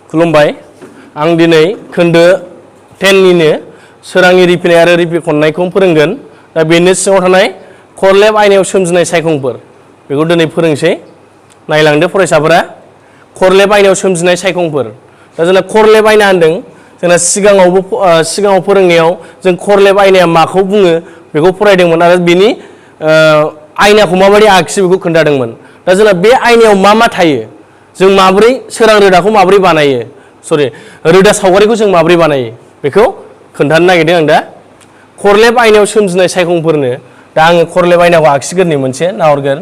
खुलुमबाय आं दिनै खोन्दो 10 निनो सोरांनि रिफिनाय आरो रिफिखननायखौ फोरोंगोन दा बेनि सिङाव थानाय खरलेब आयनायाव सोमजिनाय सायखंफोर बेखौ दिनै फोरोंसै नायलांदो फरायसाफोरा खरलेब आयनायाव सोमजिनाय सायखंफोर दा जोंना खरलेब आयना होनदों जोंना सिगाङाव फोरोंनायाव जों खरलेब आयनाया माखौ बुङो बेखौ फरायदोंमोन आरो बेनि आयनाखौ माबायदि आखियो बेखौ खोन्थादोंमोन दा जोंना बे आयनायाव मा थायो जों माब्रै सोरां रोदाखौ माब्रै बानायो रोदा सावगारिखौ जों माब्रै बानायो बेखौ खोन्थानो नागिरदों आं दा खरलेब आयनायाव सोमजिनाय सायखंफोरनो दा आङो खरलेब आयनाखौ आखिगोरनि मोनसे नाहरगोन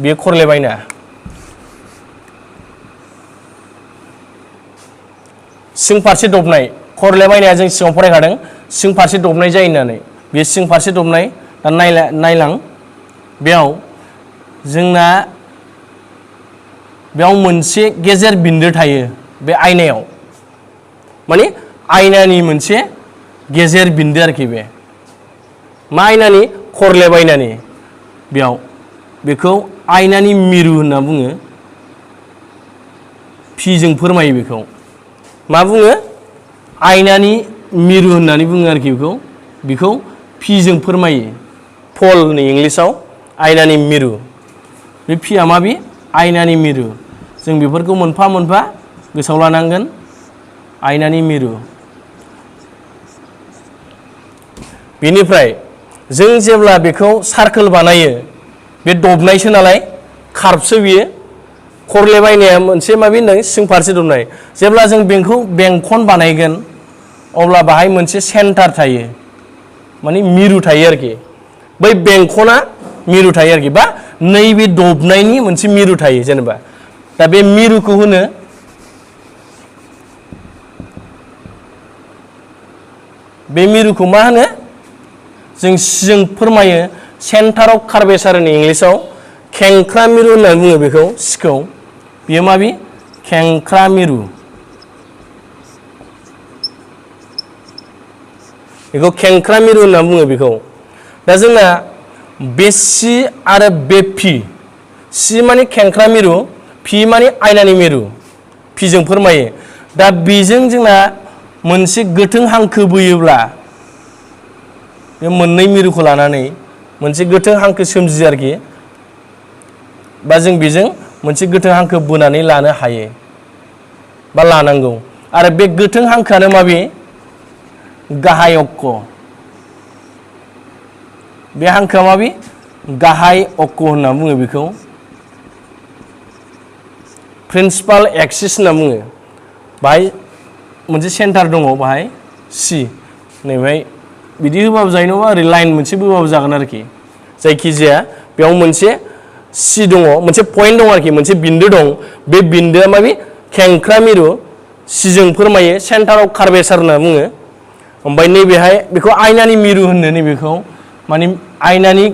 बेयो खरलेब आयना सिं फारसे दबनाय खरलेब आयनाया जों सिगाङाव फरायखादों सिं फारसे दबनाय जायो होननानै बे सिं फारसे दबनाय दा नायलां बेयाव जोंना बेयाव मोनसे गेजेर बिन्दो थायो बे आयनायाव माने आयनानि मोनसे गेजेर बिन्दो आरोखि बे मा आयनानि खरलेब आयनानि बेयाव बेखौ आयनानि मिरु होनना बुङो फिजों फोरमायो बेखौ मा बुङो आयनानि मिरु होननानै बुङो आरोखि बेखौ फिजों फोरमायो पलनि इंलिसाव आयनानि मिरु बे फिया बे आयनानि मिरु जों बेफोरखौ मोनफा मोनफा गोसोआव लानांगोन आयनानि मिरु बेनिफ्राय जों जेब्ला बेखौ सार्कोल बानायो बे दबनायसो नालाय खार्बसो बियो खरलेब आयनाया मोनसे होनदों सिं फारसे दबनाय जेब्ला जों बेखौ बेंखन बानायगोन अब्ला बाहाय मोनसे सेन्टार थायो माने मिरु थायो आरोखि बै बेंखना मिरु थायो आरोखि बा नैबे दबनायनि मोनसे मिरु थायो जेनेबा दा बे मिरुखौ होनो बे मिरुखौ मा होनो जों फोरमायो सेन्टार अफ कार्भेचार होनो इंलिसाव खेंख्रा मिरु होननानै बुङो बेखौ सिखौ बेयो बे खेंख्रा मिरु बेखौ खेंख्रा मिरु होनना बुङो बेखौ दा जोंना बे सि आरो बे फि सि माने खेंख्रा मिरु फि माने आयनानि मिरु फिजों फोरमायो दा बेजों जोंना मोनसे गोथों हांखो बोयोब्ला बे मोननै मिरुखौ लानानै मोनसे गोथों हांखो सोमजियो आरोखि बा जों बेजों मोनसे गोथों हांखो बोनानै लानो हायो बा लानांगौ आरो बे गोथों हांखोआनो माबे गाहाय अक्ष बे हांखोआ माबे गाहाय अक्ष होनना बुङो बेखौ प्रिन्सिपाल एक्सिस होनना बुङो बाहाय मोनसे सेन्टार दङ बाहाय सि नैबाय बिदि होबाबो जायो नङा ओरै लाइन मोनसे बोबाबो जागोन आरोखि जायखिजाया बेयाव मोनसे सि दङ मोनसे पइन्ट दङ आरोखि मोनसे बिन्दो दं बे बिन्दोआ बे खेंख्रा मिरु सिजों फोरमायो सेन्टार अफ कार्भेचार होनना बुङो ओमफ्राय नैबेहाय बेखौ आयनानि मिरु होनो नैबेखौ माने आयनानि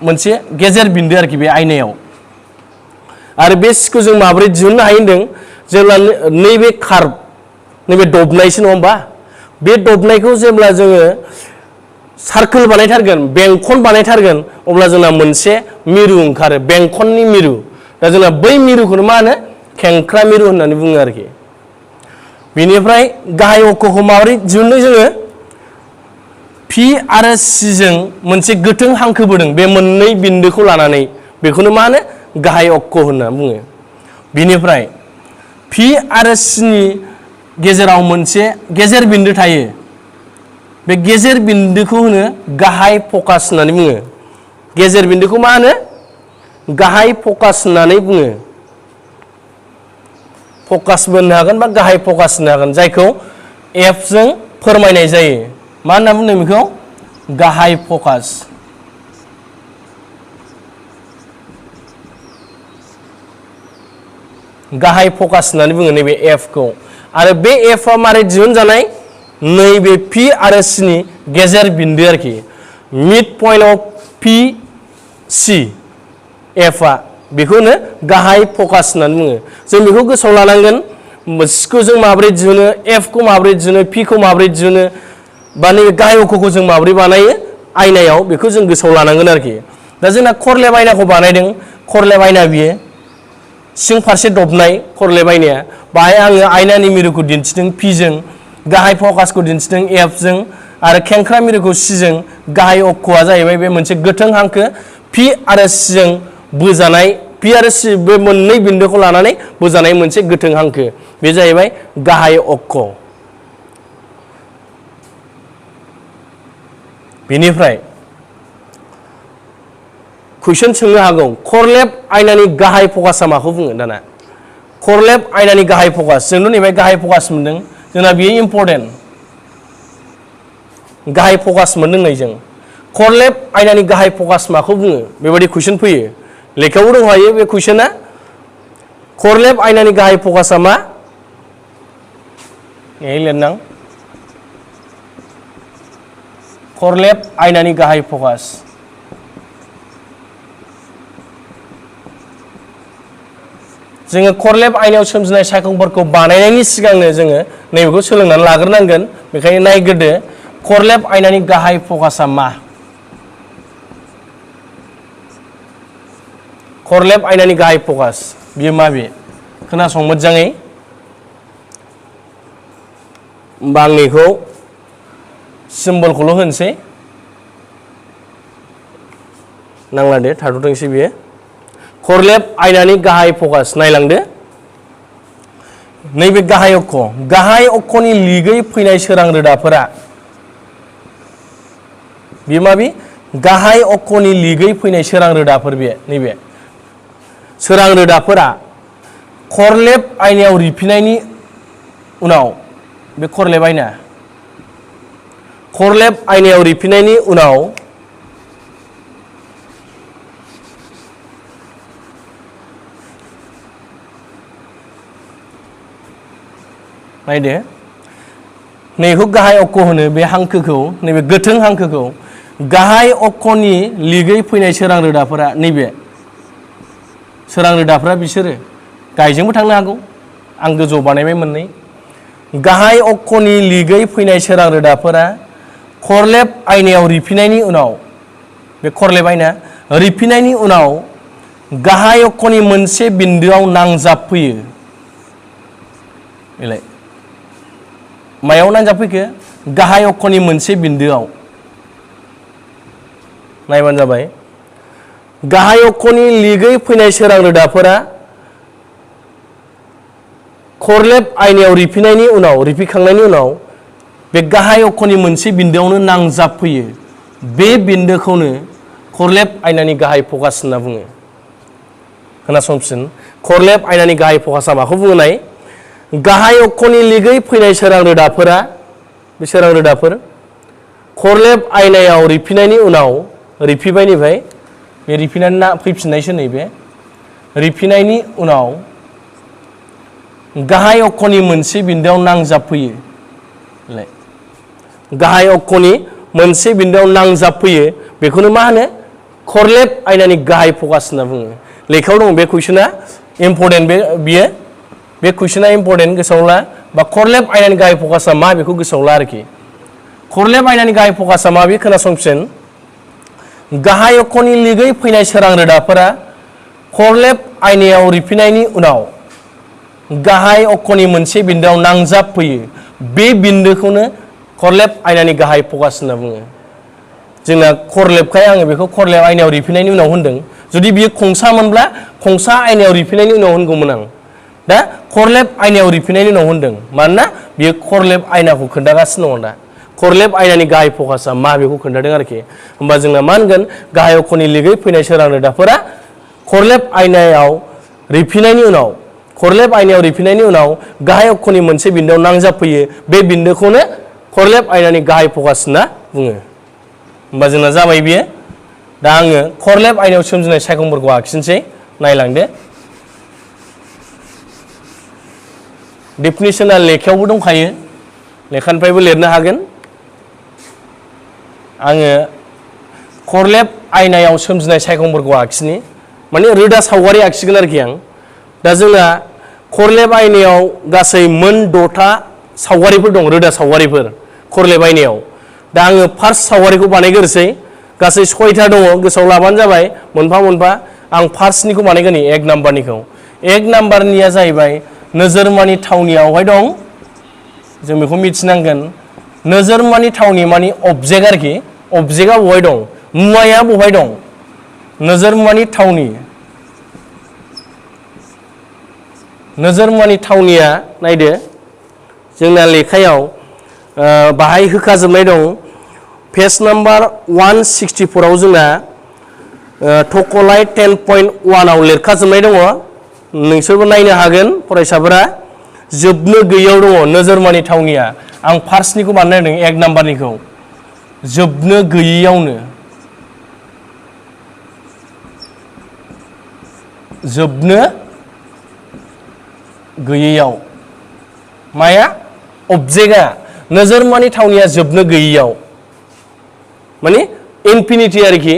मोनसे गेजेर बिन्दो आरोखि बे आयनायाव आरो बे सिखौ जों माबोरै दिहुननो हायो होनदों जेब्ला नैबे खार्ब नैबे दबनायसो नङा होमबा बे दबनायखौ जेब्ला जोङो सार्कोल बानायथारगोन बेंखन बानायथारगोन अब्ला जोंना मोनसे मिरु ओंखारो बेंखननि मिरु दा जोंना बै मिरुखौनो मा होनो खेंख्रा मिरु होननानै बुङो आरोखि बेनिफ्राय गाहाय अक्षखौ माबोरै दिहुननो जोङो फि आरो सिजों मोनसे गोथों हांखो बोदों बे मोननै बिन्दोखौ लानानै बेखौनो मा होनो गाहाय अक्ष होनना बुङो बिनिफ्राय फि आरो सिनि गेजेराव मोनसे गेजेर बिन्दो थायो बे गेजेर बिन्दोखौ होनो गाहाय फकास होननानै बुङो गेजेर बिन्दोखौ मा होनो गाहाय फकास होननानै बुङो फकासबो होननो हागोन बा गाहाय फकास होननो हागोन जायखौ एफ जों फोरमायनाय जायो मा होनना बुंदों बेखौ गाहाय फकास गाहाय फकास होननानै बुङो नैबे एफ खौ आरो बे एफआ मारै दिहुनजानाय नैबे पि आरो सिनि गेजेर बिन्दो आरोखि मिड पइन्ट अफ पि सि एफआ बेखौनो गाहाय फकास होननानै बुङो जों बेखौ गोसोआव लानांगोन सिखौ जों माबोरै दिहुनो एफखौ माबोरै दिहुनो पिखौ माबोरै दिहुनो बा नैबे गाहाय अक्षखौ जों माबोरै बानायो आयनायाव बेखौ जों गोसोआव लानांगोन आरोखि दा जोंना खरलेब आयनाखौ बानायदों खरलेब आयना बियो सिं फारसे दबनाय खरलेब आयनाया बाहाय आङो आयनानि मिरुखौ दिन्थिदों P जों गाहाय फकासखौ दिन्थिदों F जों आरो खेंख्रा मिरुखौ C जों गाहाय अक्षआ जाहैबाय बे मोनसे गोथों हांखो P आरो C जों बोजानाय P आरो C बे मोननै बिन्दोखौ लानानै बोजानाय मोनसे गोथों हांखो बे जाहैबाय गाहाय अक्ष बेनिफ्राय कुइसन सोंनो हागौ खरलेब आयनानि गाहाय फकासआ माखौ बुङो दाना खरलेब आयनानि गाहाय फकास जोंथ' नैबे गाहाय फकास मोनदों जोंना बेयो इम्पर्टेन्ट गाहाय फकास मोनदों नै जों खरलेब आयनानि गाहाय फकास माखौ बुङो बेबायदि कुइसन फैयो लेखायावबो दंखायो बे कुइसना खरलेब आयनानि गाहाय फकासआ मा नै लिरनां खरलेब आयनानि गाहाय फकास जोङो खरलेब आयनायाव सोमजिनाय सायखंफोरखौ बानायनायनि सिगांनो जोङो नैबेखौ सोलोंनानै लाग्रोनांगोन बेखायनो नायग्रोदो खरलेब आयनानि गाहाय फकासआ मा खरलेब आयनानि गाहाय फकास बियो मा बे खोनासं मोजाङै होमबा आं नैखौ सिम्बलखौल' होनोसै नांला दे थाथ'थोंसै बियो खरलेब आयनानि गाहाय फकास नायलांदो नैबे गाहाय अक्षनि लिगै फैनाय सोरां रोदाफोरा बेयो माबि गाहाय अक्षनि लिगै फैनाय सोरां रोदाफोर बे नैबे सोरां रोदाफोरा खरलेब आयनायाव रिफिनायनि उनाव बे खरलेब आयनायाव रिफिनायनि उनाव नायदो नैखौ गाहाय अक्ष होनो बे हांखोखौ नैबे गोथों हांखोखौ गाहाय अक्षनि लिगै फैनाय सोरां रोदाफोरा नैबे सोरां रोदाफोरा बिसोरो गाहायजोंबो थांनो हागौ आं गोजौआव बानायबाय मोननै गाहाय अक्षनि लिगै फैनाय सोरां रोदाफोरा खरलेब आयनायाव रिफिनायनि उनाव बे खरलेब आयना रिफिनायनि उनाव गाहाय अक्षनि मोनसे बिन्दोआव नांजाबफैयो बेलाय मायाव नांजाबफैखो गाहाय अक्षनि मोनसे बिन्दोआव नायबानो जाबाय गाहाय अक्षनि लिगै फैनाय सोरां रोदाफोरा खरलेब आयनायाव रिफिनायनि उनाव रिफिखांनायनि उनाव बे गाहाय अक्षनि मोनसे बिन्दोआवनो नांजाबफैयो बे बिन्दोखौनो खरलेब आयनानि गाहाय फकास होनना बुङो खोनासंफिन खरलेब आयनानि गाहाय फकासआ माखौ बुङो नाय गाहाय अक्षनि लिगै फैनाय सोरां रोदाफोरा बे सोरां रोदाफोर खरलेब आयनायाव रिफिनायनि उनाव रिफिबायनिफ्राय बे रिफिनानै फैफिननायसो नैबे रिफिनायनि उनाव गाहाय अक्षनि मोनसे बिन्दोआव नांजाबफैयो गाहाय अक्षनि मोनसे बिन्दोआव नांजाबफैयो बेखौनो मा होनो खरलेब आयनानि गाहाय फकास होनना बुङो लेखायाव दं बे कुइसना इम्पर्टेन्ट बियो बे कुइसना इम्पर्टेन्ट गोसोआव ला बा खरलेब आयनानि गाहाय फकासआ मा बेखौ गोसोआव ला आरोखि खरलेब आयनानि गाहाय फकासआ मा बे खोनासंफिन गाहाय अक्षनि लिगै फैनाय सोरां रोदाफोरा खरलेब आयनायाव रिफिनायनि उनाव गाहाय अक्षनि मोनसे बिन्दोआव नांजाबफैयो बे बिन्दोखौनो खरलेब आयनानि गाहाय फकास होनना बुङो जोंना खरलेबखाय आङो बेखौ खरलेब आयनायाव रिफिनायनि उनाव होनदों जुदि बियो खंसा मोनब्ला खंसा आयनायाव रिफिनायनि उनाव होनगौमोन आं दा खरलेब आयनायाव रिफिनायनि उनाव होनदों मानोना बियो खरलेब आयनाखौ खोन्थागासिनो दङ दा खरलेब आयनानि गाहाय फकासआ मा बेखौ खोन्थादों आरोखि होमबा जोंना मा होनगोन गाहाय अक्षनि लिगै फैनाय सोरां रोदाफोरा खरलेब आयनायाव रिफिनायनि उनाव गाहाय अक्षनि मोनसे बिन्दोआव नांजाबफैयो बे बिन्दोखौनो खरलेब आयनानि गाहाय फकास होनना बुङो होमबा जोंना जाबाय बियो दा आङो खरलेब आयनायाव सोमजिनाय सायखंफोरखौ आखिनोसै नायलांदो डेफिनिसना लेखायावबो दंखायो लेखानिफ्रायबो लिरनो हागोन आङो खरलेब आयनायाव सोमजिनाय सायखंफोरखौ आखिनि माने रोदा सावगारि आखिगोन आरोखि आं दा जोंना खरलेब आयनायाव गासै मोन 6था सावगारिफोर दं रोदा सावगारिफोर खरलेब आयनायाव दा आङो फार्स्ट सावगारिखौ बानायग्रोसै गासै 6था दङ गोसोआव लाबानो जाबाय मोनफा मोनफा आं फार्स्टनिखौ बानायगोन 1 नाम्बारनिखौ 1 नाम्बारनिया जाहैबाय नोजोरमानि थावनियावहाय दं जों बेखौ मिथिनांगोन नोजोरमानि थावनि मानि अबजेक्ट आरोखि अबजेक्टआ बहाय दं मुवाया बहाय दं नोजोरमानि थावनि नोजोरमानि थावनिया नायदो जोंना लेखायाव बाहाय होखाजोबनाय दं पेज नाम्बार 164 आव जोंना थकलाय 10.1 आव लिरखाजोबनाय दङ नोंसोरबो नायनो हागोन फरायसाफोरा जोबनो गैयैयाव दङ नोजोरमानि थावनिया आं फार्स्टनिखौ बानायदों 1 नाम्बारनिखौ जोबनो गैयैयावनो जोबनो गैयैयाव माया अबजेक्टआ नोजोरमानि थावनिया जोबनो गैयैयाव माने इनफिनिटी आरोखि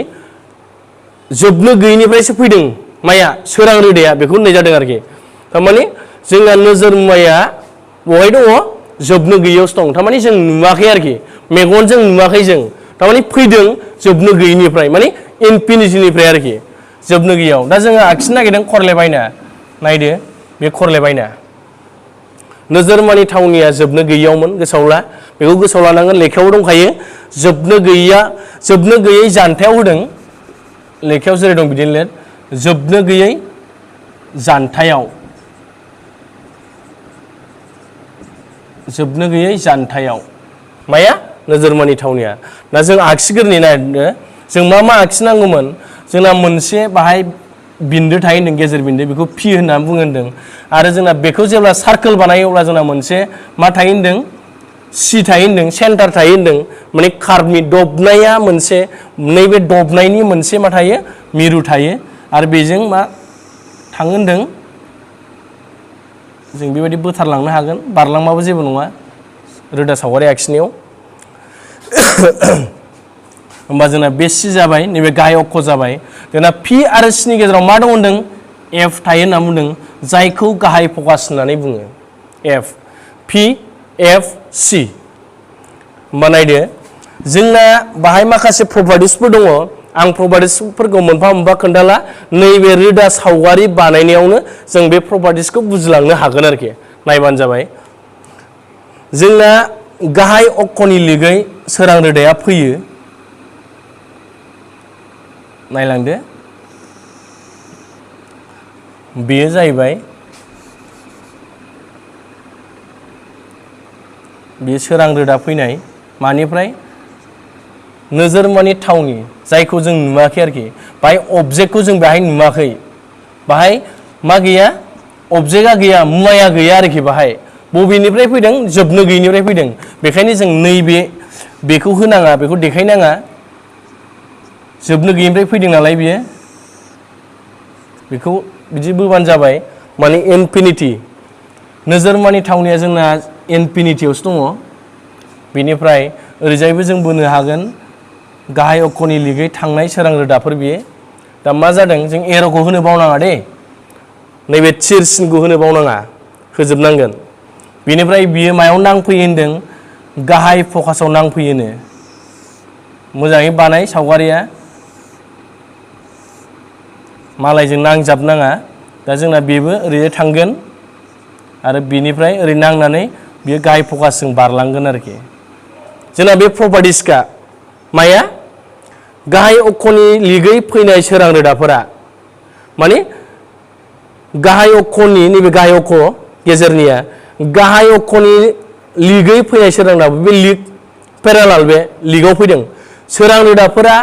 जोबनो गैयैनिफ्रायसो फैदों माया सोरां रोदाया बेखौ होननाय जादों आरोखि थारमाने जोंना नोजोर मुवाया बहाय दङ जोबनो गैयैयावसो दं थारमाने जों नुवाखै आरोखि मेगनजों नुवाखै जों थारमाने फैदों जोबनो गैयैनिफ्राय माने इनफिनिटीनिफ्राय आरोखि जोबनो गैयैयाव दा जोङो आखिनो नागिरदों खरलेबायना नायदो बे खरलेबायना नोजोरमानि थावनिया जोबनो गैयैयावमोन गोसोआव ला बेखौ गोसोआव लानांगोन लेखायाव दंखायो जोबनो गैयै जानथायाव होदों लेखायाव जेरै दं बिदिनो लिर जोबनो गैयै जानथायाव जोबनो गैयै जानथायाव माया नोजोरमानि थावनिया दा जों आखिग्रोनि नायदो जों मा आखिनांगौमोन जोंना मोनसे बाहाय बिन्दो थायो होनदों गेजेर बिन्दो बेखौ पि होननानै बुङो होनदों आरो जोंना बेखौ जेब्ला सार्कोल बानायो अब्ला जोंना मोनसे मा थायो होनदों सि थायो होनदों सेन्टार थायो होनदों माने कार्भनि दबनाया मोनसे नैबे दबनायनि मोनसे मा थायो मिरु थायो आरो बेजों मा थाङो होनदों जों बेबायदि बोथारलांनो हागोन बारलांबाबो जेबो नङा रोदा सावगारि आखिनायाव होमबा जोंना बे सि जाबाय नैबे गाहाय अक्ष जाबाय जोंना पि आरो सिनि गेजेराव मा दं होनदों एफ थायो होनना बुंदों जायखौ गाहाय फकास होननानै बुङो एफ पि एफ सि होमबा नायदो जोंना बाहाय माखासे प्रपार्टिसफोर दङ आं प्रपार्टिसफोरखौ मोनफा मोनफा खोन्थाला नैबे रोदा सावगारि बानायनायावनो जों बे प्रपार्टिसखौ बुजिलांनो हागोन आरोखि नायबानो जाबाय जोंना गाहाय अक्षनि लिगै सोरां रोदाया फैयो नायलांदो बेयो जाहैबाय बेयो सोरां रोदा फैनाय मानिफ्राय नोजोरमानि थावनि जायखौ जों नुवाखै आरोखि बाहाय अबजेक्टखौ जों बाहाय नुवाखै बाहाय मा गैया अबजेक्टआ गैया मुवाया गैया आरोखि बाहाय बबेनिफ्राय फैदों जोबनो गैयैनिफ्राय फैदों बेखायनो जों नैबे बेखौ होनाङा बेखौ देखायनाङा जोबनो गैयैनिफ्राय फैदों नालाय बियो बेखौ बिदि बोबानो जाबाय माने इनफिनिटी नोजोरमानि थावनिया जोंना इनफिनिटीयावसो दङ बेनिफ्राय ओरैजायबो जों बोनो हागोन गाहाय अक्षनि लिगै थांनाय सोरां रोदाफोर बियो दा मा जादों जों एर'खौ होनो बावनाङा दे नैबे थिर सिनखौ होनो बावनाङा होजोबनांगोन बेनिफ्राय बियो मायाव नांफैयो होनदों गाहाय फकासाव नांफैयोनो मोजाङै बानाय सावगारिया मालायजों नांजाबनाङा दा जोंना बेबो ओरैजाय थांगोन आरो बेनिफ्राय ओरै नांनानै बियो गाहाय फकासजों बारलांगोन आरोखि जोंना बे प्रपार्टिसका माया गाहाय अक्षनि लिगै फैनाय सोरां रोदाफोरा माने गाहाय अक्षनि नैबे गाहाय अक्ष गेजेरनिया गाहाय अक्षनि लिगै फैनाय सोरां रोदा बे लिग पेरालाल बे लिगाव फैदों सोरां रोदाफोरा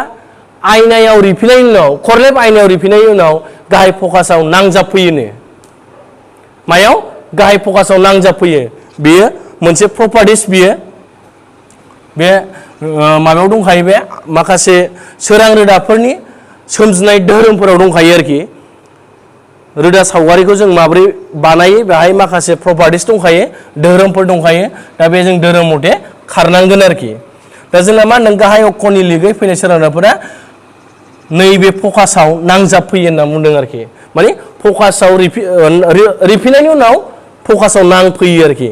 आयनायाव रिफिनायनि उनाव खरलेब आयनायाव रिफिनायनि उनाव गाहाय फकासाव नांजाबफैयोनो मायाव गाहाय फकासाव नांजाबफैयो बेयो मोनसे प्रपार्टिस बियो बे माबायाव दंखायो बे माखासे सोरां रोदाफोरनि सोमजिनाय धोरोमफोराव दंखायो आरोखि रोदा सावगारिखौ जों माब्रै बानायो बेहाय माखासे प्रपार्टिस दंखायो धोरोमफोर दंखायो दा बे जों धोरोम मथे खारनांगोन आरोखि दा जोंना मा होनदों गाहाय अक्षनि लिगै फैनाय सोरां रोदाफोरा नैबे फकासाव नांजाबफैयो होनना बुंदों आरोखि माने फकासाव रिफिनायनि उनाव फकासाव नांफैयो आरोखि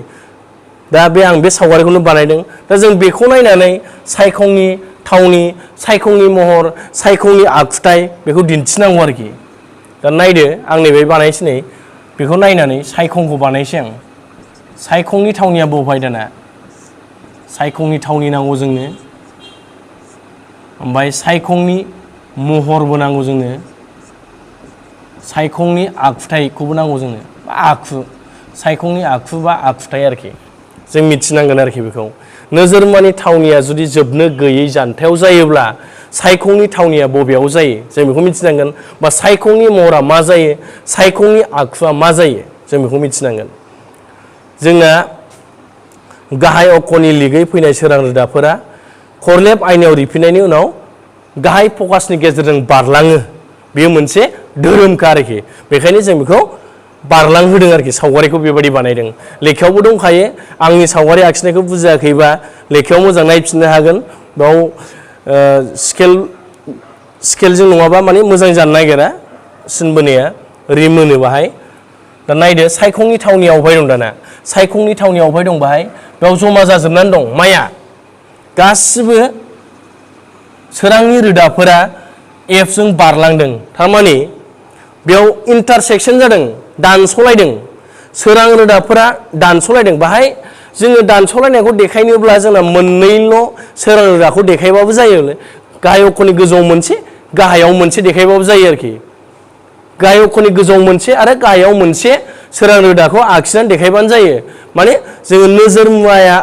दा बे आं बे सावगारिखौनो बानायदों दा जों बेखौ नायनानै सायखंनि थावनि सायखंनि महर सायखंनि आखुथाय बेखौ दिन्थिनांगौ आरोखि दा नायदो आं नैबे बानायसै नै बेखौ नायनानै सायखंखौ बानायसै आं सायखंनि थावनिया बहाय दाना सायखंनि थावनि नांगौ जोंनो ओमफ्राय सायखंनि महरबो नांगौ जोंनो सायखंनि आखुथायखौबो नांगौ जोंनो आखु सायखंनि आखु बा आखुथाय आरोखि जों मिथिनांगोन आरोखि बेखौ नोजोरमानि थावनिया जुदि जोबनो गैयै जानथायाव जायोब्ला सायखंनि थावनिया बबेयाव जायो जों बेखौ मिथिनांगोन बा सायखंनि महरा मा जायो सायखंनि आखुआ मा जायो जों बेखौ मिथिनांगोन जोंना गाहाय अक्षनि लिगै फैनाय सोरां रोदाफोरा खरलेब आयनायाव रिफिनायनि उनाव गाहाय फकासनि गेजेरजों बारलाङो बेयो मोनसे धोरोमखा आरोखि बेखायनो जों बेखौ बारलांहोदों आरोखि सावगारिखौ बेबायदि बानायदों लेखायावबो दंखायो आंनि सावगारि आखिनायखौ बुजियाखैबा लेखायाव मोजां नायफिननो हागोन बेयाव स्केलजों नङाबा माने मोजां जानो नागिरा सिनबोनाया रिमोनो बाहाय दा नायदो सायखंनि थावनिया अबहाय दं दाना सायखंनि थावनिया अबहाय दं बाहाय बेयाव जमा जाजोबनानै दं माया गासिबो सोरांनि रोदाफोरा एफजों बारलांदों थारमाने बेयाव इन्टारसेक्सन जादों दानस'लायदों सोरां रोदाफोरा दानस'लायदों बाहाय जोङो दानस'लायनायखौ देखायनोब्ला जोंना मोननैल' सोरां रोदाखौ देखायबाबो जायो गाहाय अक्षनि गोजौआव मोनसे गाहायाव मोनसे देखायबाबो जायो आरोखि गाहाय अक्षनि गोजौआव मोनसे आरो गाहायाव मोनसे सोरां रोदाखौ आखिनानै देखायबानो जायो माने जोङो नोजोर मुवाया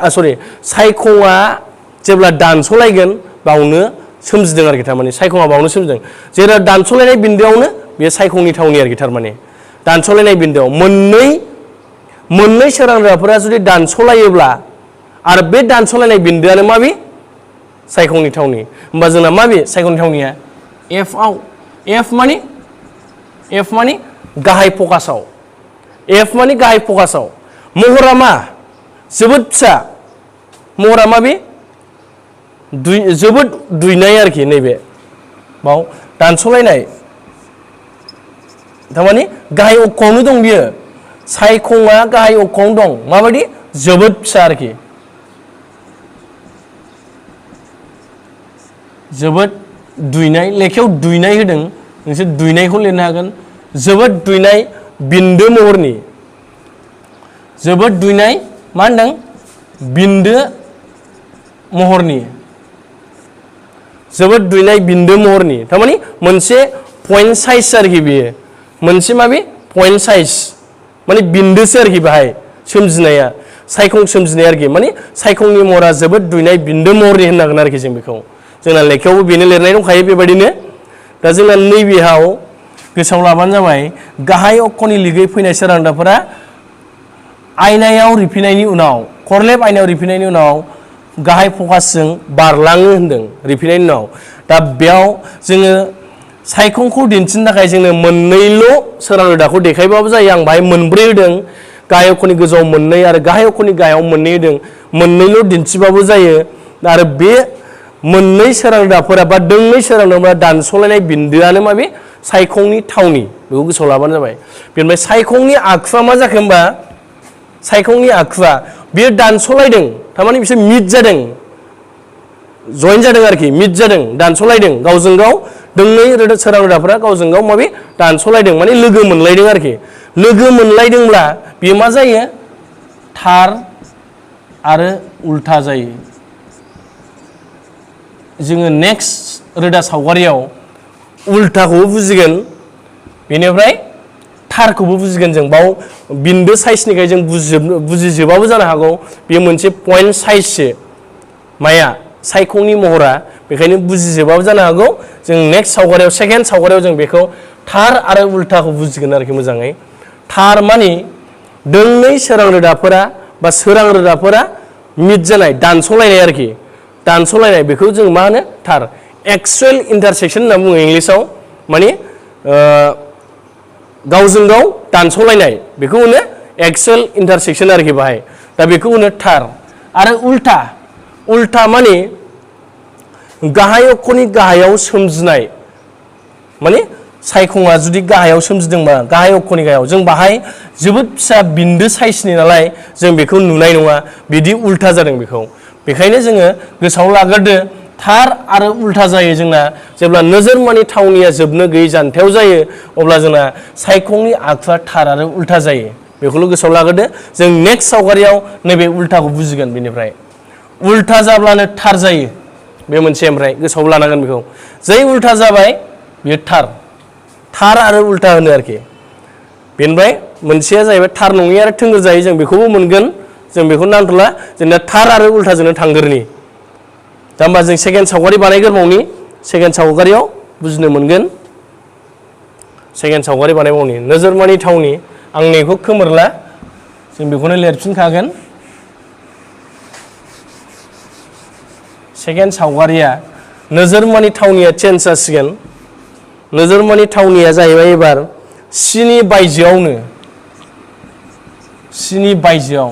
सायखङा जेब्ला दानस'लायगोन बावनो सोमजिदों आरोखि थारमाने सायखङा बावनो सोमजिदों जेराव दानस'लायनाय बिन्दोआवनो बे सायखंनि थावनि आरोखि थारमाने दानस'लायनाय बिन्दोआव मोननै सोरां रोदाफोरा जुदि दानस'लायोब्ला आरो बे दानस'लायनाय बिन्दोआनो माबे सायखंनि थावनि होमबा जोंना माबे सायखंनि थावनिया एफ माने गाहाय फकासाव एफ माने गाहाय फकासाव महरा मा जोबोद फिसा महरा माबे जोबोद दुइनाय आरोखि नैबे बाव दानस'लायनाय थारमाने गाहाय अक्षआवनो दं बियो सायखङा गाहाय अक्षआवनो दं माबायदि जोबोद फिसा आरोखि जोबोद दुइनाय लेखायाव दुइनाय होदों नोंसोर दुइनायखौ लिरनो हागोन जोबोद दुइनाय बिन्दो महरनि जोबोद दुइनाय मा होनदों बिन्दो महरनि जोबोद दुइनाय बिन्दो महरनि थारमाने मोनसे पइन्ट साइज आरोखि बेयो मोनसे माबे पइन्ट साइज माने बिन्दोसो आरोखि बाहाय सोमजिनाया सायखं सोमजिनाय आरोखि माने सायखंनि महरा जोबोद दुइनाय बिन्दो महरनि होननांगोन आरोखि जों बेखौ जोंना लेखायावबो बेनो लिरनाय दंखायो बेबायदिनो दा जोंना नैबेयाव गोसोआव लाबानो जाबाय गाहाय अक्षनि लिगै फैनाय सोरां रोदाफोरा आयनायाव रिफिनायनि उनाव खरलेब आयनायाव रिफिनायनि उनाव गाहाय फकासजों बारलाङो होनदों रिफिनायनि उनाव दा बेयाव जोङो सायखंखौ दिन्थिनो थाखाय जोंनो मोननैल' सोरां रोदाखौ देखायबाबो जायो आं बाहाय मोनब्रै होदों गाहाय अक्षनि गोजौआव मोननै आरो गाहाय अक्षनि गाहायाव मोननै होदों मोननैल' दिन्थिबाबो जायो आरो बे मोननै सोरां रोदाफोरा बा दोंनै सोरां रोदाफोरा दानस'लायनाय बिन्दोआनो माबे सायखंनि थावनि बेखौ गोसोआव लाबानो जाबाय बेनिफ्राय सायखंनि आखुआ मा जाखो होमबा सायखंनि आखुआ बेयो दानस'लायदों थारमाने बिसोर मिट जादों जइन जादों आरोखि मिट जादों दानस'लायदों गावजों गाव दोंनै सोरां रोदाफोरा गावजों गाव माबे दानस'लायदों माने लोगो मोनलायदों आरोखि लोगो मोनलायदोंब्ला बेयो मा जायो थार आरो उल्था जायो जोङो नेक्स्ट रोदा सावगारियाव उल्थाखौबो बुजिगोन बेनिफ्राय थारखौबो बुजिगोन जों बाव बिन्दो साइजनिखाय जों बुजिजोबाबो जानो हागौ बेयो मोनसे पइन्ट साइजसो माया सायखंनि महरा बेखायनो बुजिजोबाबो जानो हागौ जों नेक्स्ट सावगारियाव सेकेन्ड सावगारियाव जों बेखौ थार आरो उल्थाखौ बुजिगोन आरोखि मोजाङै थार माने दोंनै सोरां रोदाफोरा बा सोरां रोदाफोरा मिट जानाय दानस'लायनाय आरोखि दानस'लायनाय बेखौ जों मा होनो थार एक्सुवेल इन्टारसेक्सन होनना बुङो इंलिसाव माने गावजों गाव दानस'लायनाय बेखौ होनो एक्सुवेल इन्टारसेक्सन आरोखि बाहाय दा बेखौ होनो थार आरो उल्था माने गाहाय अक्षनि गाहायाव सोमजिनाय माने सायखङा जुदि गाहायाव सोमजिदोंबा गाहाय अक्षनि गाहायाव जों बाहाय जोबोद फिसा बिन्दो साइजनि नालाय जों बेखौ नुनाय नङा बिदि उल्था जादों बेखायनो जोङो गोसोआव लाग्रोदो थार आरो उल्था जायो जोंना जेब्ला नोजोरमानि थावनिया जोबनो गैयै जानथायाव जायो अब्ला जोंना सायखंनि आखुआ थार आरो उल्था जायो बेखौल' गोसोआव लाग्रोदो जों नेक्स्ट सावगारियाव नैबे उल्थाखौ बुजिगोन बेनिफ्राय उल्था जाब्लानो थार जायो बे मोनसे ओमफ्राय गोसोआव लानांगोन बेखौ जै उल्था जाबाय बेयो थार आरो उल्था होनो आरोखि बेनिफ्राय मोनसेया जाहैबाय थार नङि आरो थोंगोर जायो जों बेखौबो मोनगोन जों बेखौ नांथ'ला जोंना थार आरो उल्थाजोंनो थांगोरनि दा होमबा जों सेकेन्ड सावगारि बानायग्रोबावनि सेकेन्ड सावगारियाव बुजिनो मोनगोन सेकेन्ड सावगारि बानायबावनि नोजोरमानि थावनि आं नैखौ खोमोरला जों बेखौनो लिरफिनखागोन सेकेन्ड सावगारिया नोजोरमानि थावनिया चेन्ज जासिगोन नोजोरमानि थावनिया जाहैबाय एबार सिनि बायजोआवनो सिनि बायजोआव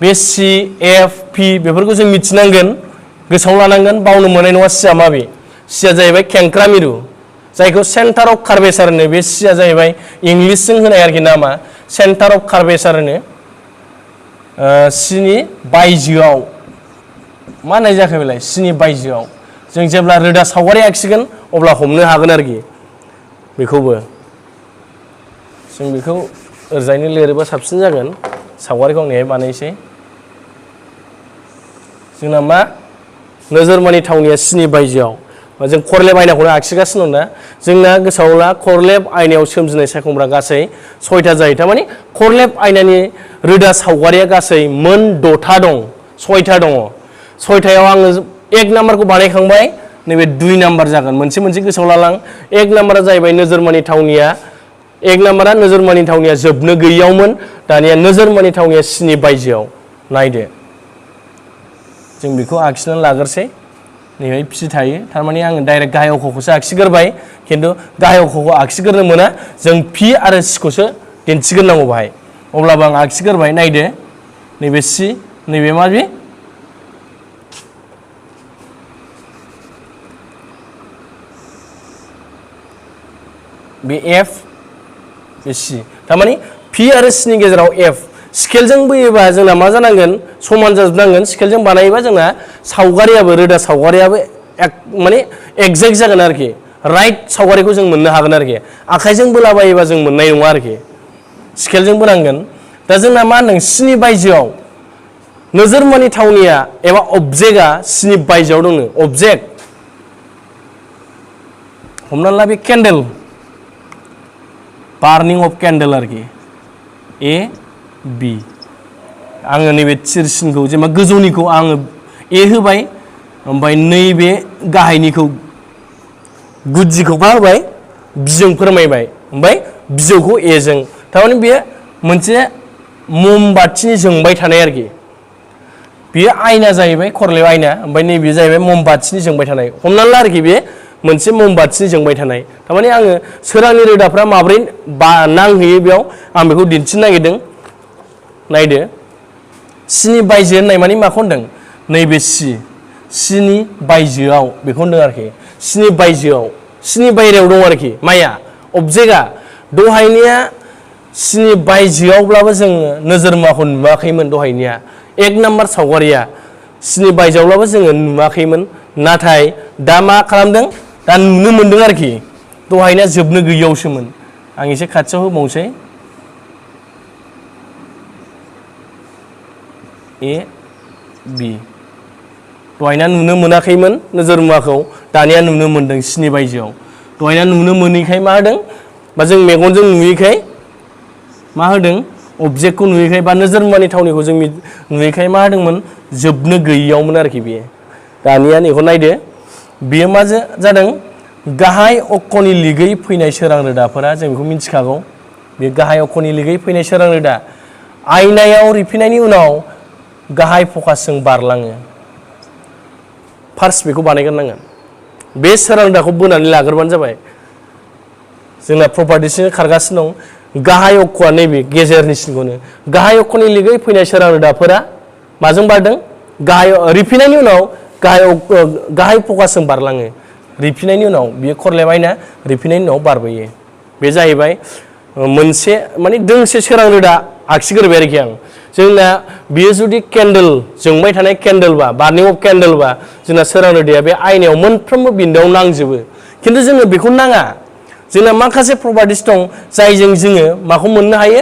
बे सि एफ पि बेफोरखौ जों मिथिनांगोन गोसोआव लानांगोन बावनो मोननाय नङा सिया माबे सिया जाहैबाय खेंख्रा मिरु जायखौ सेन्टार अफ कार्भेचार होनो बे सिया जाहैबाय इंलिसजों होनाय आरोखि नामा सेन्टार अफ कार्भेचार होनो सिनि बायजोआव मा होननाय जाखो बेलाय सिनि बायजोआव जों जेब्ला रोदा सावगारि आखिगोन अब्ला हमनो हागोन आरोखि बेखौबो जों बेखौ ओरैजायनो लिरोबा साबसिन जागोन सावगारिखौ आं नैहाय बानायसै जोंना मा नोजोरमानि थावनिया सिनि बायजोआव जों खरलेब आयनाखौनो आखिगासिनो दं दा जोंना गोसोआव ला खरलेब आयनायाव सोमजिनाय सायखंफ्रा गासै 6था जायो थारमाने खरलेब आयनानि रोदा सावगारिया गासै मोन 6था दं 6था दङ 6थायाव आङो 1 नाम्बारखौ बानायखांबाय नैबे 2 नाम्बार जागोन मोनसे गोसोआव लालां 1 नाम्बारा जाहैबाय नोजोरमानि थावनिया 1 नाम्बारा नोजोरमानि थावनिया जोबनो गैयैयावमोन दानिया नोजोरमानि थावनिया सिनि बायजोआव नायदो जों बेखौ आखिनानै लाग्रोसै नैहाय पि थायो थारमाने आङो डाइरेक्ट गाहाय अक्षखौसो आखिग्रोबाय खिन्थु गाहाय अक्षखौ आखिग्रोनो मोना जों पि आरो सिखौसो दिन्थिग्रोनांगौ बाहाय अब्लाबो आं आखिग्रोबाय नायदो नैबे सि नैबे मा बे एफ बे सि थारमाने पि आरो सिनि गेजेराव एफ स्केलजों बोयोबा जोंना मा जानांगोन समान जाजोबनांगोन स्केलजों बानायोबा जोंना सावगारियाबो रोदा सावगारियाबो माने एक्जेक्ट जागोन आरोखि राइट सावगारिखौ जों मोननो हागोन आरोखि आखाइजों बोलाबायोबा जों मोननाय नङा आरोखि स्केलजों बोनांगोन दा जोंना मा होनदों सिनि बायजोआव नोजोरमानि थावनिया एबा अबजेक्टआ सिनि बायजोआव दङ अबजेक्ट हमना ला बे केन्डेल बार्निं अफ केन्डेल आरोखि ए बि आङो नैबे थिरसिनखौ जेनेबा गोजौनिखौ आङो ए होबाय ओमफ्राय नैबे गाहायनिखौ गुदिखौ मा होबाय बिजों फोरमायबाय ओमफ्राय बिजौखौ एजों थारमाने बेयो मोनसे ममबाथिनि जोंबाय थानाय आरोखि बेयो आयना जाहैबाय खरलेब आयना ओमफ्राय नैबे जाहैबाय ममबाथिनि जोंबाय थानाय हमनानै ला आरोखि बे मोनसे ममबाथिनि जोंबाय थानाय थारमाने आङो सोरांनि रोदाफ्रा माब्रै नांहैयो बेयाव आं बेखौ दिन्थिनो नागिरदों नायदो सिनि बायजो होननाय माने माखौ होनदों नैबे सिनि बायजोआव बेखौ होनदों आरोखि सिनि बायजोआव सिनि बायरायाव दं आरोखि माया अबजेक्टआ दहायनिया सिनि बायजोआवब्लाबो जोङो नोजोरमाखौ नुवाखैमोन दहायनिया 1 नाम्बार सावगारिया सिनि बायजोआवब्लाबो जोङो नुवाखैमोन नाथाय दा मा खालामदों दा नुनो मोनदों आरोखि दहायनिया जोबनो गैयैयावसोमोन आं एसे खाथियाव होबावनोसै ए बि दहायना नुनो मोनाखैमोन नोजोर मुवाखौ दानिया नुनो मोनदों सिनि बायजोआव दहायना नुनो मोनैखाय मा होदों बा जों मेगनजों नुयैखाय मा होदों अबजेक्टखौ नुयैखाय बा नोजोर मुवानि थावनिखौ जों नुयैखाय मा होदोंमोन जोबनो गैयैयावमोन आरोखि बेयो दानिया नैखौ नायदो बेयो मा जादों गाहाय अक्षनि लिगै फैनाय सोरां रोदाफोरा जों बेखौ मिथिखागौ बे गाहाय अक्षनि लिगै फैनाय सोरां रोदा आयनायाव रिफिनायनि उनाव गाहाय फकासजों बारलाङो फार्स्ट बेखौ बानायग्रोनांगोन बे सोरां रोदाखौ बोनानै लाग्रोबानो जाबाय जोंना प्रपार्टिसजों खारगासिनो दं गाहाय अक्षआ नैबे गेजेरनि सिनखौनो गाहाय अक्षनि लिगै फैनाय सोरां रोदाफोरा माजों बारदों गाहाय रिफिनायनि उनाव गाहाय फकासजों बारलाङो रिफिनायनि उनाव बियो खरलेब आयना रिफिनायनि उनाव बारबोयो बे जाहैबाय मोनसे माने दोंसे सोरां रोदा आखिग्रोबाय आरोखि आं जोंना बियो जुदि केन्डेल जोंबाय थानाय केन्डेलबा बार्निं अफ केन्डेलबा जोंना सोरां रोदाया बे आयनायाव मोनफ्रोमबो बिन्दोआव नांजोबो खिन्थु जोङो बेखौ नाङा जोंना माखासे प्रपार्टिस दं जायजों जोङो माखौ मोननो हायो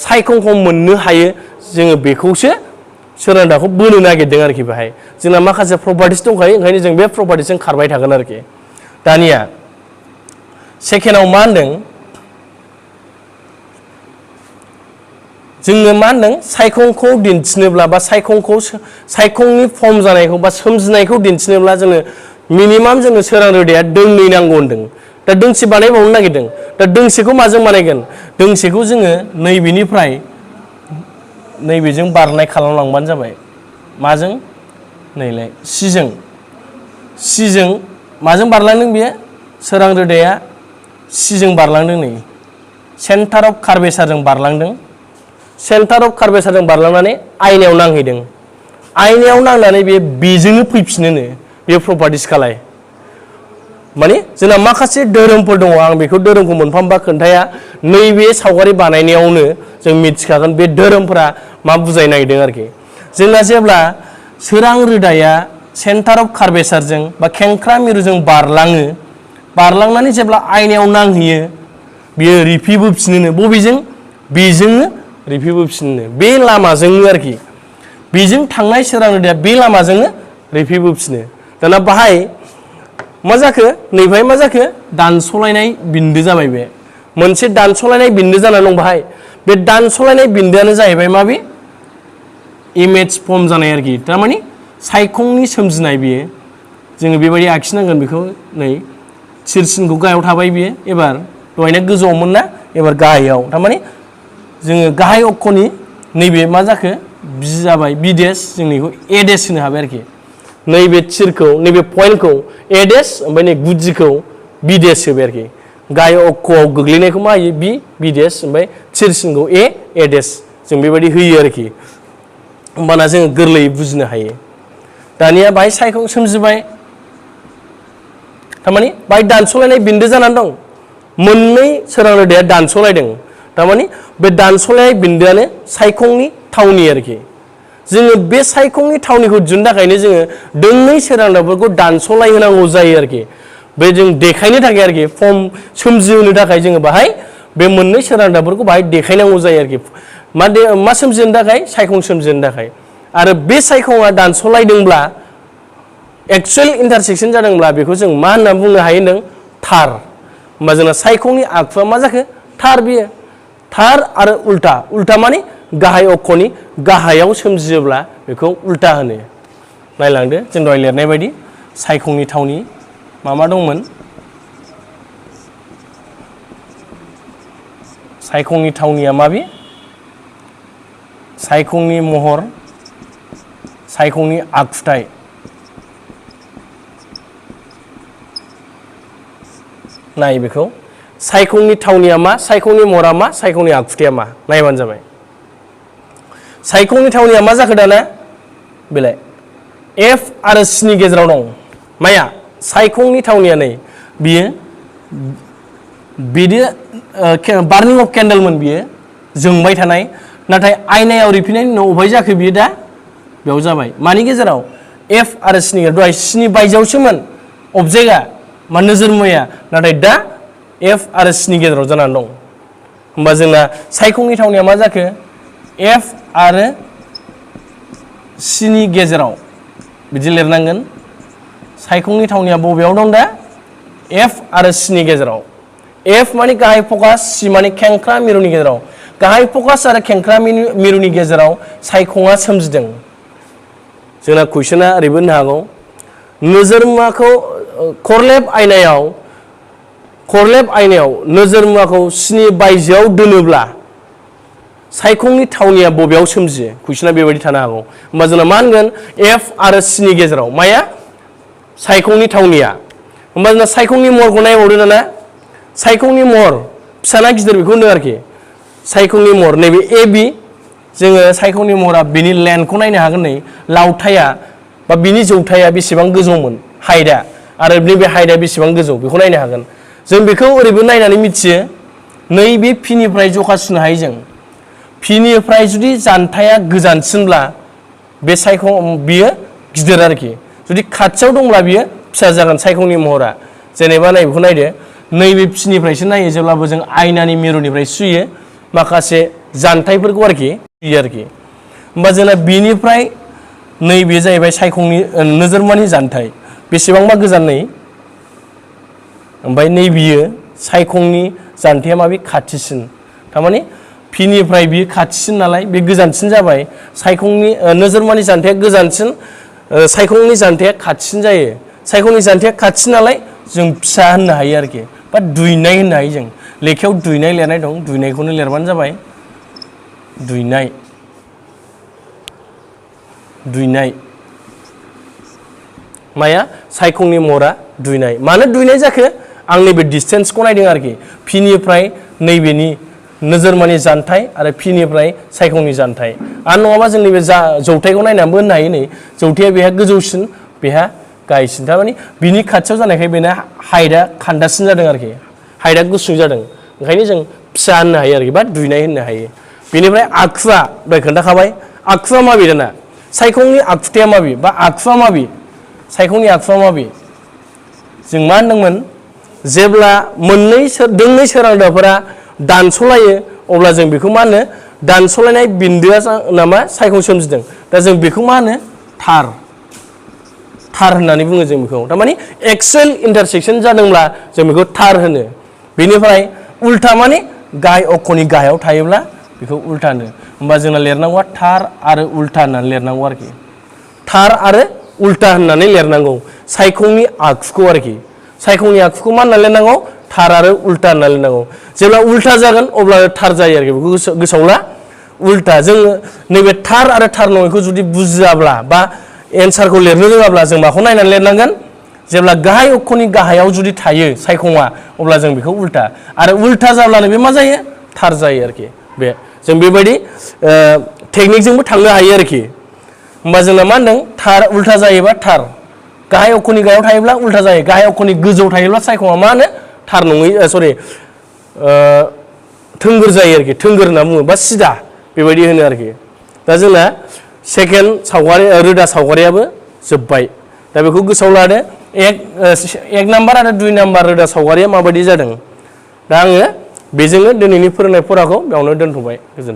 सायखंखौ मोननो हायो जोङो बेखौसो सोरां रोदाखौ बोनो नागिरदों आरोखि बेहाय जोंना माखासे प्रपार्टिस दंखायो ओंखायनो जों बे प्रपार्टिसजों खारबाय थागोन आरोखि दानिया सेकेन्डआव मा होनदों जोङो मा होनदों सायखंखौ दिन्थिनोब्ला बा सायखंनि फर्म जानायखौ बा सोमजिनायखौ दिन्थिनोब्ला जोङो मिनिमाम जोङो सोरां रोदाया दोंनै नांगौ होनदों दा दोंसे बानायबावनो नागिरदों दा दोंसेखौ माजों बानायगोन दोंसेखौ जोङो नैबेनिफ्राय नैबेजों बारनाय खालामलांबानो जाबाय माजों नैलाय सिजों माजों बारलांदों बेयो सोरां रोदाया सिजों बारलांदों नै सेन्टार अफ कार्भेचारजों बारलांदों सेन्टार अफ कार्भेचारजों बारलांनानै आयनायाव नांहैदों आयनायाव नांनानै बेजोंनो फैफिनोनो बे प्रपार्टिस खालाय माने जोंना माखासे धोरोमफोर दङ आं बेखौ धोरोमखौ मोनफामबा खोन्थाया नैबे सावगारि बानायनायावनो जों मिथिखागोन बे धोरोमफोरा मा बुजायनो नागिरदों आरोखि जोंना जेब्ला सोरां रोदाया सेन्टार अफ कार्भेचारजों बा खेंख्रा मिरुजों बारलांनानै जेब्ला आयनायाव नांहैयो बियो रिफिबोफिनोनो बबेजों बेजोंनो रिफिबोफिनोनो बे लामाजोंनो आरोखि बेजों थांनाय सोरां रोदाया बे लामाजोंनो रिफिबोफिनो दाना बाहाय मा जाखो नैबाय मा जाखो दानस'लायनाय बिन्दो जाबाय बे मोनसे दानस'लायनाय बिन्दो जानानै दं बाहाय बे दानस'लायनाय बिन्दोआनो जाहैबाय मा बे इमेज फर्म जानाय आरोखि थारमाने सायखंनि सोमजिनाय बियो जोङो बेबायदि आखिनांगोन बेखौ नै सिरसिनखौ गाहायाव थाबाय बियो एबार दहायना गोजौआवमोन ना एबार गाहायाव थारमाने जोङो गाहाय अक्षरनि नैबे मा जाखो बि जाबाय बि देश जों बेखौ ए देश होनो हाबाय आरोखि नैबे थिरखौ नैबे पइन्टखौ ए देश ओमफ्राय नै गुदिखौ बि देश होबाय आरोखि गाहाय अक्षआव गोग्लैनायखौ मा होयो बि देश ओमफ्राय थिरसिनखौ ए देश जों बेबायदि होयो आरोखि होमबाना जोङो गोरलैयै बुजिनो हायो दानिया बाहाय सायखं सोमजिबाय थारमाने बाहाय दानस'लायनाय बिन्दो जानानै दं मोननै सोरां रोदाया दानस'लायदों थारमाने बे दानस'लायनाय बिन्दोआनो सायखंनि थावनि आरोखि जोङो बे सायखंनि थावनिखौ दिहुननो थाखायनो जोङो दोंनै सोरां रोदाफोरखौ दानस'लाय होनांगौ जायो आरोखि बे जों देखायनो थाखाय आरोखि फर्म सोमजिहोनो थाखाय जोङो बाहाय बे मोननै सोरां रोदाफोरखौ बाहाय देखायनांगौ जायो आरोखि मा सोमजिहोनो थाखाय सायखं सोमजिहोनो थाखाय आरो बे सायखंआ दानस'लायदोंब्ला एक्सुवेल इन्टारसेक्सन जादोंब्ला बेखौ जों मा होनना बुंनो हायो होनदों थार होमबा जोंना सायखंनि आखुआ मा जाखो थार बियो थार आरो उल्टा माने गाहाय अक्षरनि गाहायाव सोमजियोब्ला बेखौ उल्टा होनो नायलांदो जों दहाय लिरनाय बायदि सायखंनि थावनि मा दंमोन सायखंनि थावनिया माबे सायखंनि महर सायखंनि आखुथाय नाय बेखौ सायखंनि थावनिया मा सायखंनि महरा मा सायखंनि आखुथाया मा नायबानो जाबाय सायखंनि थावनिया मा जाखो दाना बेलाय एफ आरो सिनि गेजेराव दं माया सायखंनि थावनिया नै बियो बार्निं अफ केन्डेलमोन बियो जोंबाय थानाय नाथाय आयनायाव रिफिनायनि उनाव अबहाय जाखो बियो दा बेयाव जाबाय मानि गेजेराव एफ आरो सिनि गेजेराव दहाय सिनि बायजोआवसोमोन अबजेक्टआ मा नोजोर मुवाया नाथाय दा एफ आरो सिनि गेजेराव जानानै दं होमबा जोंना सायखंनि थावनिया मा जाखो एफ आरो सिनि गेजेराव बिदि लिरनांगोन सायखंनि थावनिया बबेयाव दं दा एफ आरो सिनि गेजेराव एफ माने गाहाय फकास सि माने खेंख्रा मिरुनि गेजेराव गाहाय फकास आरो खेंख्रा मिरुनि गेजेराव सायखंआ सोमजिदों जोंना कुइसना ओरैबो होननो हागौ नोजोर मुवाखौ खरलेब आयनायाव नोजोर मुवाखौ सिनि बायजोआव दोनोब्ला सायखंनि थावनिया बबेयाव सोमजियो कुइसना बेबायदि थानो हागौ होमबा जोंना मा होनगोन एफ आरो सिनि गेजेराव माया सायखंनि थावनिया होमबा जोंना सायखंनि महरखौ नायबावदो दाना सायखंनि महर फिसाना गिदिर बेखौ होनदों आरोखि सायखंनि महर नैबे ए बि जोङो सायखंनि महरा बिनि लेन्थखौ नायनो हागोन नै लावथाया बा बिनि जौथाया बेसेबां गोजौमोन हाइटआ आरो नैबे हाइटआ बेसेबां गोजौ बेखौ नायनो हागोन जों बेखौ ओरैबो नायनानै मिथियो नैबे पिनिफ्राय जखा सुनो हायो जों पिनिफ्राय जुदि जानथाया गोजानसिनब्ला बे बियो गिदिर आरोखि जुदि खाथियाव दंब्ला बियो फिसा जागोन सायखंनि महरा जेनेबा नैबेखौ नायदो नैबे पिनिफ्रायसो नायो जेब्लाबो जों आयनानि मिरुनिफ्राय सुयो माखासे जानथायफोरखौ आरोखि सुयो आरोखि होमबा जोंना बिनिफ्राय नैबे जाहैबाय सायखंनि नोजोरमानि जानथाय बेसेबांबा गोजान नै ओमफ्राय नैबेयो सायखंनि जानथाया माबे खाथिसिन थारमाने पिनिफ्राय बियो खाथिसिन नालाय बे गोजानसिन जाबाय सायखंनि नोजोरमानि जानथाया गोजानसिन सायखंनि जानथाया खाथिसिन जायो सायखंनि जानथाया खाथिसिन नालाय जों फिसा होननो हायो आरोखि बा दुइनाय होननो हायो जों लेखायाव दुइनाय लिरनाय दं दुइनायखौनो लिरबानो जाबाय दुइनाय दुइनाय माया सायखंनि महरा दुइनाय मानो दुइनाय जाखो आं नैबे डिसटेन्सखौ नायदों आरोखि पिनिफ्राय नैबेनि नोजोरमानि जानथाय आरो पिनिफ्राय सायखंनि जानथाय आरो नङाबा जों नैबे जौथायखौ नायनानैबो होननो हायो नै जौथाया बेहा गोजौसिन बेहा गाहायसिन थारमाने बिनि खाथियाव जानायखाय बेना हाइटआ खान्दासिन जादों आरोखि हाइटआ गुसुं जादों ओंखायनो जों फिसा होननो हायो आरोखि बा दुइनाय होननो हायो बेनिफ्राय आखुआ दहाय खोन्थाखाबाय आखुआ माबे दाना सायखंनि आखुथाया माबे बा आखुआ माबे सायखंनि आखुआ माबे जों मा होनदोंमोन जेब्ला दोंनै सोरांदाफोरा दानस'लायो अब्ला जों बेखौ मा होनो दानस'लायनाय बिन्दोआ नामा सायखं सोमजिदों दा जों बेखौ मा होनो थार होननानै बुङो जों बेखौ थारमाने एक्सेल इन्टारसेक्सन जादोंब्ला जों बेखौ थार होनो बेनिफ्राय उल्था माने गाहाय अक्षनि गाहायाव थायोब्ला बेखौ उल्था होनो होमबा जोंना लिरनांगौआ थार आरो उल्था होननानै लिरनांगौ आरोखि थार आरो उल्था होननानै लिरनांगौ सायखंनि आखुखौ आरोखि सायखंनि आखुखौ मा होननानै लिरनांगौ थार आरो उल्था होननानै लिरनांगौ जेब्ला उल्था जागोन अब्ला थार जायो आरोखि बेखौ गोसोआव ला उल्था जोङो नैबे थार आरो थार नङैखौ जुदि बुजियाब्ला बा एन्सारखौ लिरनो रोङाब्ला जों माखौ नायनानै लिरनांगोन जेब्ला गाहाय अक्षनि गाहायाव जुदि थायो सायखङा अब्ला जों बेखौ उल्था आरो उल्था जाब्लानो बे मा जायो थार जायो आरोखि बे जों बेबायदि टेकनिकजोंबो थांनो हायो आरोखि होमबा जोंना मा होनदों थार उल्था जायोबा थार गाहाय अक्षनि गाहायाव थायोब्ला उल्था जायो गाहाय अक्षनि गोजौआव थायोब्ला सायखङा मा होनो थार नङै थोंगोर जायो आरोखि थोंगोर होनना बुङो बा सिदा बेबायदि होनो आरोखि दा जोंना सेकेन्ड सावगारि रोदा सावगारियाबो जोब्बाय दा बेखौ गोसोआव लादो एक नाम्बार आरो 2 नाम्बार रोदा सावगारिया माबायदि जादों दा आङो बेजोंनो दिनैनि फोरोंनाय फराखौ बेयावनो दोनथ'बाय गोजोन्थों।